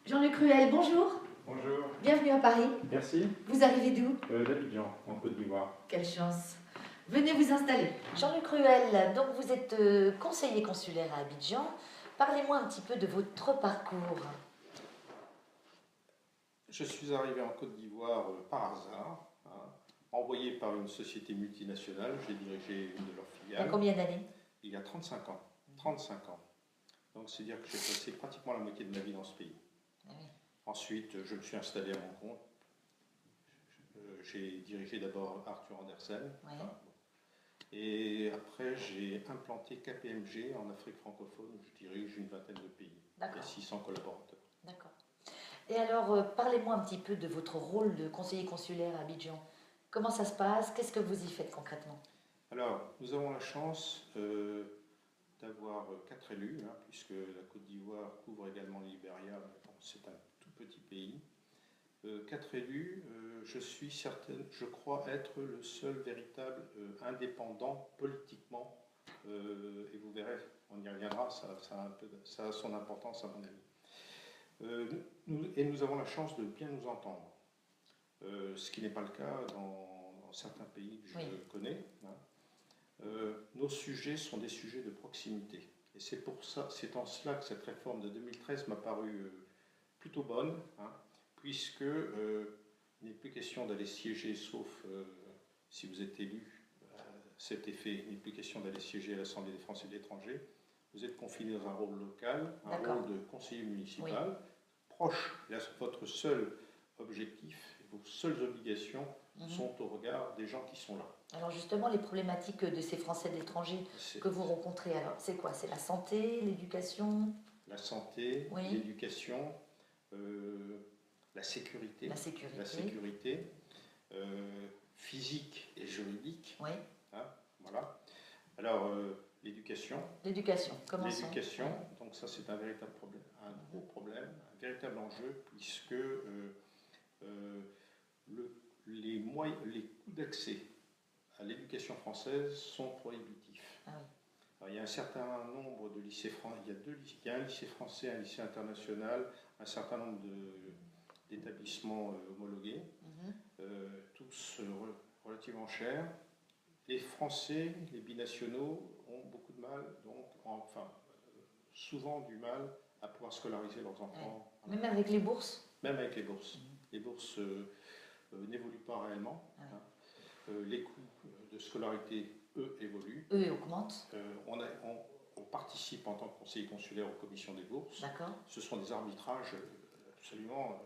Jean-Luc Ruel, bonjour. Bonjour. Bienvenue à Paris. Merci. Vous arrivez d'où? D'Abidjan, en Côte d'Ivoire. Quelle chance. Venez vous installer. Jean-Luc Ruel, donc vous êtes conseiller consulaire à Abidjan. Parlez-moi un petit peu de votre parcours. Je suis arrivé en Côte d'Ivoire par hasard, envoyé par une société multinationale. J'ai dirigé une de leurs Il y a filiales. combien d'années? Il y a 35 ans. 35 ans. Donc c'est dire que j'ai passé pratiquement la moitié de ma vie dans ce pays. Ah oui. Ensuite, je me suis installé à mon compte. J'ai dirigé d'abord Arthur Andersen. Oui. Et après, j'ai implanté KPMG en Afrique francophone, où je dirige une vingtaine de pays. Il y a 600 collaborateurs. D'accord. Et alors, parlez-moi un petit peu de votre rôle de conseiller consulaire à Abidjan. Comment ça se passe? Qu'est-ce que vous y faites concrètement? Alors, nous avons la chance d'avoir 4 élus, puisque la Côte d'Ivoire couvre également le Libéria, mais bon, c'est un tout petit pays. 4 élus, je suis certaine, je crois être le seul véritable indépendant politiquement, et vous verrez, on y reviendra, ça a son importance à mon avis. Nous avons la chance de bien nous entendre, ce qui n'est pas le cas dans certains pays que je connais. Nos sujets sont des sujets de proximité. Et c'est en cela que cette réforme de 2013 m'a paru plutôt bonne, puisque il n'est plus question d'aller siéger, sauf si vous êtes élu, cet effet, il n'est plus question d'aller siéger à l'Assemblée des Français de l'étranger. Vous êtes confiné dans un rôle local, un rôle de conseiller municipal, proche. Là, votre seul objectif, vos seules obligations sont au regard des gens qui sont là. Alors justement, les problématiques de ces Français de l'étranger que vous rencontrez, alors c'est quoi? C'est la santé, l'éducation? La santé, l'éducation, la sécurité, physique et juridique. Oui. Voilà. Alors, l'éducation. L'éducation, commençons. L'éducation, donc ça c'est un véritable problème, un gros problème, un véritable enjeu, puisque les coûts d'accès à l'éducation française sont prohibitifs. Ah oui. Alors, il y a un certain nombre de lycées français, il y a un lycée français, un lycée international, un certain nombre d'établissements homologués, tous relativement chers. Les Français, les binationaux, ont beaucoup de mal, souvent du mal à pouvoir scolariser leurs enfants. Ouais. Même avec les bourses? Même avec les bourses. Les bourses n'évoluent pas réellement. Les coûts de scolarité, eux, évoluent. Eux augmentent. On participe en tant que conseiller consulaire aux commissions des bourses. D'accord. Ce sont des arbitrages absolument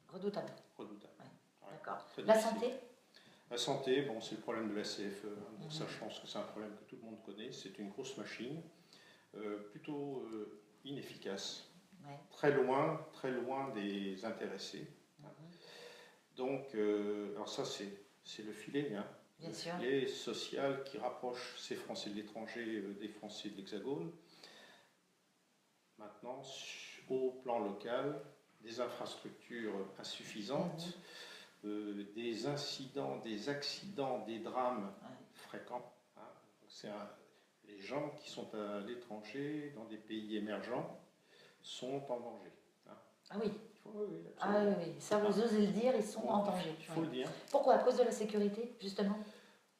redoutables. Ouais. D'accord. La santé? La santé, bon, c'est le problème de la CFE. Donc ça, je pense que c'est un problème que tout le monde connaît. C'est une grosse machine, plutôt inefficace, très loin des intéressés. Donc, alors ça, c'est le filet, Bien sûr. Le filet social qui rapproche ces Français de l'étranger des Français de l'Hexagone. Maintenant, au plan local, des infrastructures insuffisantes, des incidents, des accidents, des drames fréquents. Les gens qui sont à l'étranger, dans des pays émergents, sont en danger. Ah oui. Oui, ça vous osez le dire, ils sont en danger. Il faut le dire. Pourquoi? À cause de la sécurité, justement?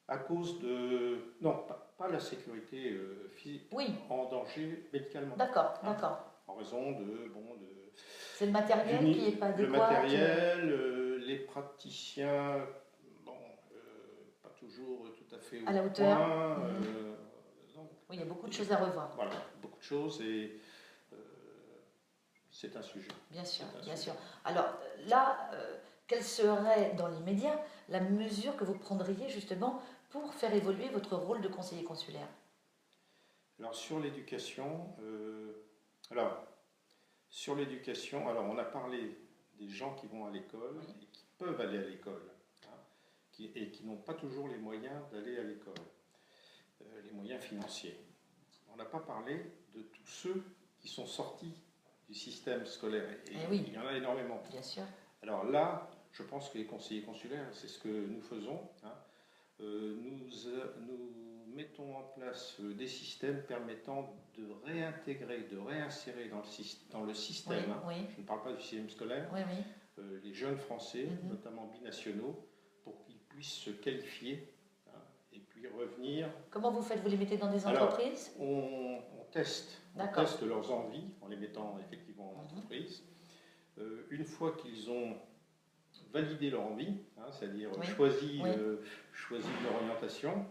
À cause de... Non, pas la sécurité physique, en danger médicalement. D'accord. En raison de... C'est le matériel qui n'est pas adéquat? Le matériel, les praticiens, pas toujours tout à fait à la hauteur. Oui, il y a beaucoup de choses à revoir. Voilà, beaucoup de choses et c'est un sujet. Bien sûr. Alors là, quelle serait dans l'immédiat la mesure que vous prendriez justement pour faire évoluer votre rôle de conseiller consulaire? Alors sur l'éducation, on a parlé des gens qui vont à l'école et qui peuvent aller à l'école et qui n'ont pas toujours les moyens d'aller à l'école, les moyens financiers. On n'a pas parlé de tous ceux qui sont sortis du système scolaire et il y en a énormément. Bien sûr. Alors là, je pense que les conseillers consulaires, c'est ce que nous faisons, nous mettons en place des systèmes permettant de réintégrer, de réinsérer dans le système, Oui, oui. je ne parle pas du système scolaire, Oui, oui. les jeunes Français, notamment binationaux, pour qu'ils puissent se qualifier, hein, et puis revenir. Comment vous faites? Vous les mettez dans des Alors, entreprises? on teste leurs envies en les mettant effectivement en entreprise. Une fois qu'ils ont validé leur envie, hein, c'est-à-dire choisi leur orientation,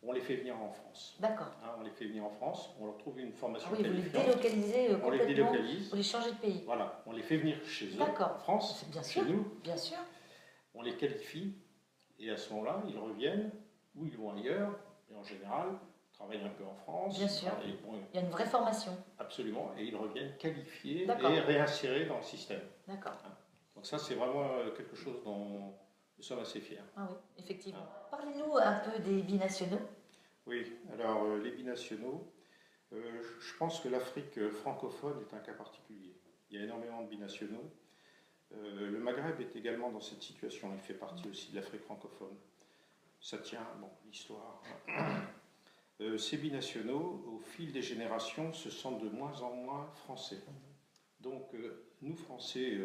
on les fait venir en France. D'accord. Hein, on les fait venir en France, on leur trouve une formation qualifiante. Vous les délocalisez complètement. On les délocalise. Vous les changez de pays. Voilà, on les fait venir chez eux, en France, bien chez sûr, nous. Bien sûr. On les qualifie, et à ce moment-là, ils reviennent, ou ils vont ailleurs, et en général, travaillent un peu en France. Bien sûr. Et bon, il y a une vraie formation. Absolument, et ils reviennent qualifiés et réinsérés dans le système. D'accord. Hein. Donc ça, c'est vraiment quelque chose dont nous sommes assez fiers. Ah oui, effectivement. Parlez-nous un peu des binationaux. Oui, alors les binationaux, je pense que l'Afrique francophone est un cas particulier. Il y a énormément de binationaux. Le Maghreb est également dans cette situation, il fait partie aussi de l'Afrique francophone. Ça tient, bon, l'histoire. Ces binationaux, au fil des générations, se sentent de moins en moins français. Donc nous, Français,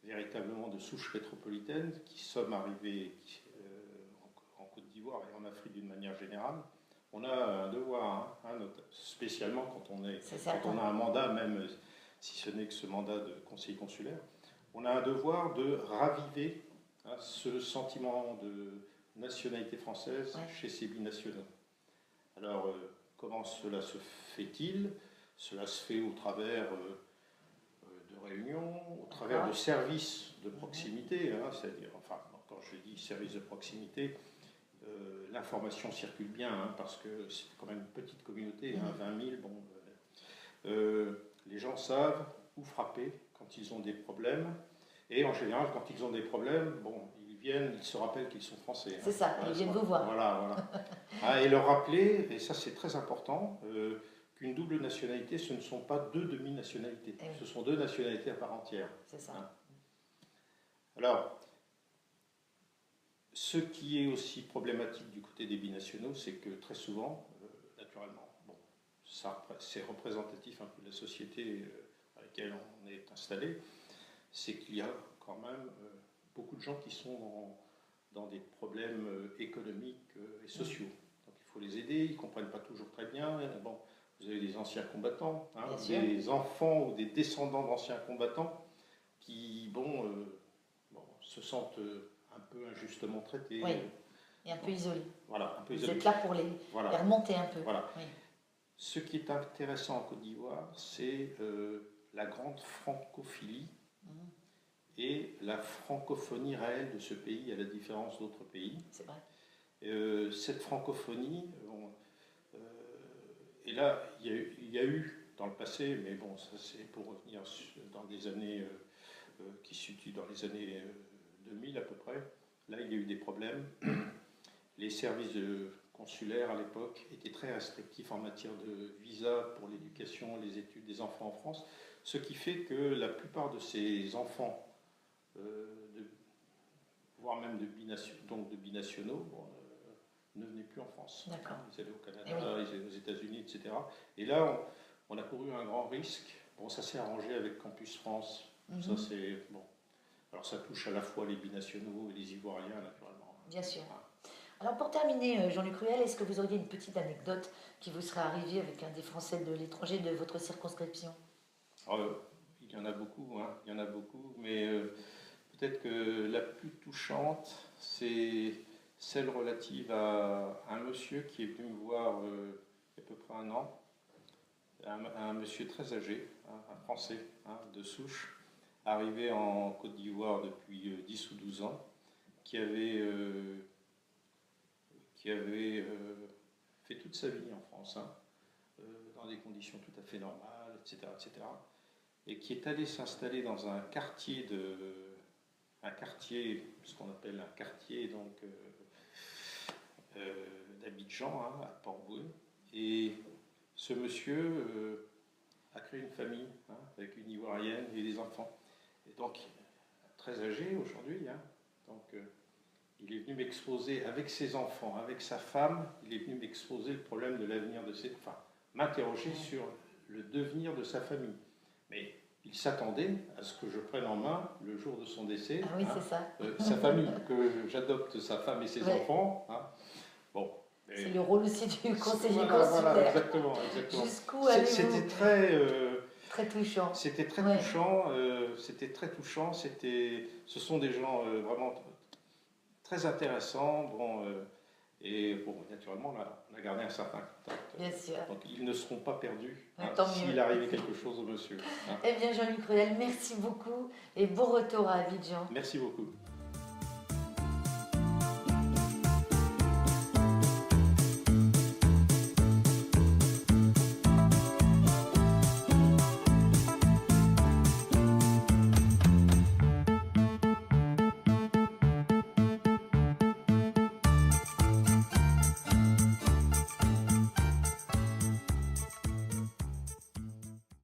véritablement de souche métropolitaine, qui sommes arrivés en Côte d'Ivoire et en Afrique d'une manière générale, on a un devoir, hein, spécialement quand on a un mandat, même si ce n'est que ce mandat de conseiller consulaire, on a un devoir de raviver, hein, ce sentiment de nationalité française chez ces binationaux. Alors, comment cela se fait-il? Cela se fait au travers de réunions, au travers de services de proximité, hein, c'est-à-dire, enfin, quand je dis services de proximité, l'information circule bien, hein, parce que c'est quand même une petite communauté, hein, 20 000, bon, les gens savent où frapper quand ils ont des problèmes, et en général, quand ils ont des problèmes, bon, ils se rappellent qu'ils sont français. C'est ça, ils viennent vous voir. Voilà. Hein, et leur rappeler, et ça c'est très important, qu'une double nationalité, ce ne sont pas deux demi-nationalités, ce sont deux nationalités à part entière. C'est ça. Hein. Alors, ce qui est aussi problématique du côté des binationaux, c'est que très souvent, naturellement, bon, c'est représentatif un peu de la société à laquelle on est installé, c'est qu'il y a quand même beaucoup de gens qui sont dans des problèmes économiques et sociaux. Donc il faut les aider, ils ne comprennent pas toujours très bien. Bon, vous avez des anciens combattants, hein, des enfants ou des descendants d'anciens combattants qui se sentent un peu injustement traités. Oui, et un peu isolés. Voilà, un peu Vous isolés. êtes là pour les remonter un peu. Voilà. Oui. Ce qui est intéressant en Côte d'Ivoire, c'est la grande francophilie et la francophonie réelle de ce pays, à la différence d'autres pays. C'est vrai. Cette francophonie, et là, il y a eu dans le passé, mais bon, ça c'est pour revenir dans des années qui se situent dans les années 2000 à peu près, là il y a eu des problèmes. Les services consulaires à l'époque étaient très restrictifs en matière de visa pour l'éducation et les études des enfants en France, ce qui fait que la plupart de ces enfants, voire même de binationaux, ne venaient plus en France. D'accord. Ils allaient au Canada, ils allaient aux États-Unis, etc. Et là, on a couru un grand risque. Bon, ça s'est arrangé avec Campus France. Ça, c'est bon. Alors, ça touche à la fois les binationaux et les Ivoiriens, naturellement. Bien sûr. Alors, pour terminer, Jean-Luc Ruel, est-ce que vous auriez une petite anecdote qui vous serait arrivée avec un des Français de l'étranger de votre circonscription? Il y en a beaucoup, hein. Il y en a beaucoup, mais peut-être que la plus touchante, c'est celle relative à un monsieur qui est venu me voir il y a à peu près un an, un monsieur très âgé, un Français, hein, de souche, arrivé en Côte d'Ivoire depuis 10 ou 12 ans, qui avait fait toute sa vie en France, hein, dans des conditions tout à fait normales, etc., et qui est allé s'installer dans un quartier, ce qu'on appelle un quartier donc d'Abidjan, hein, à Port-Bouët. Et ce monsieur a créé une famille, hein, avec une Ivoirienne et des enfants. Et donc, très âgé aujourd'hui, hein, donc, il est venu m'exposer avec ses enfants, avec sa femme, il est venu m'exposer le problème de l'avenir de ses... Enfin, m'interroger sur le devenir de sa famille. Mais il s'attendait à ce que je prenne en main le jour de son décès, Ah oui, c'est ça. sa famille, que j'adopte sa femme et ses Ouais. enfants. Hein. Bon. C'est le rôle aussi du conseiller Voilà, consulaire. exactement. Jusqu'où allez-vous? C'était très... Très touchant. C'était très Ouais. touchant. C'était très touchant. Ce sont des gens vraiment très intéressants. Bon, et bon, naturellement, on a gardé un certain contact. Bien sûr. Donc, ils ne seront pas perdus Tant mieux. s'il arrivait quelque chose au monsieur. Hein. Eh bien, Jean-Luc Ruel, merci beaucoup et bon retour à Abidjan. Merci beaucoup.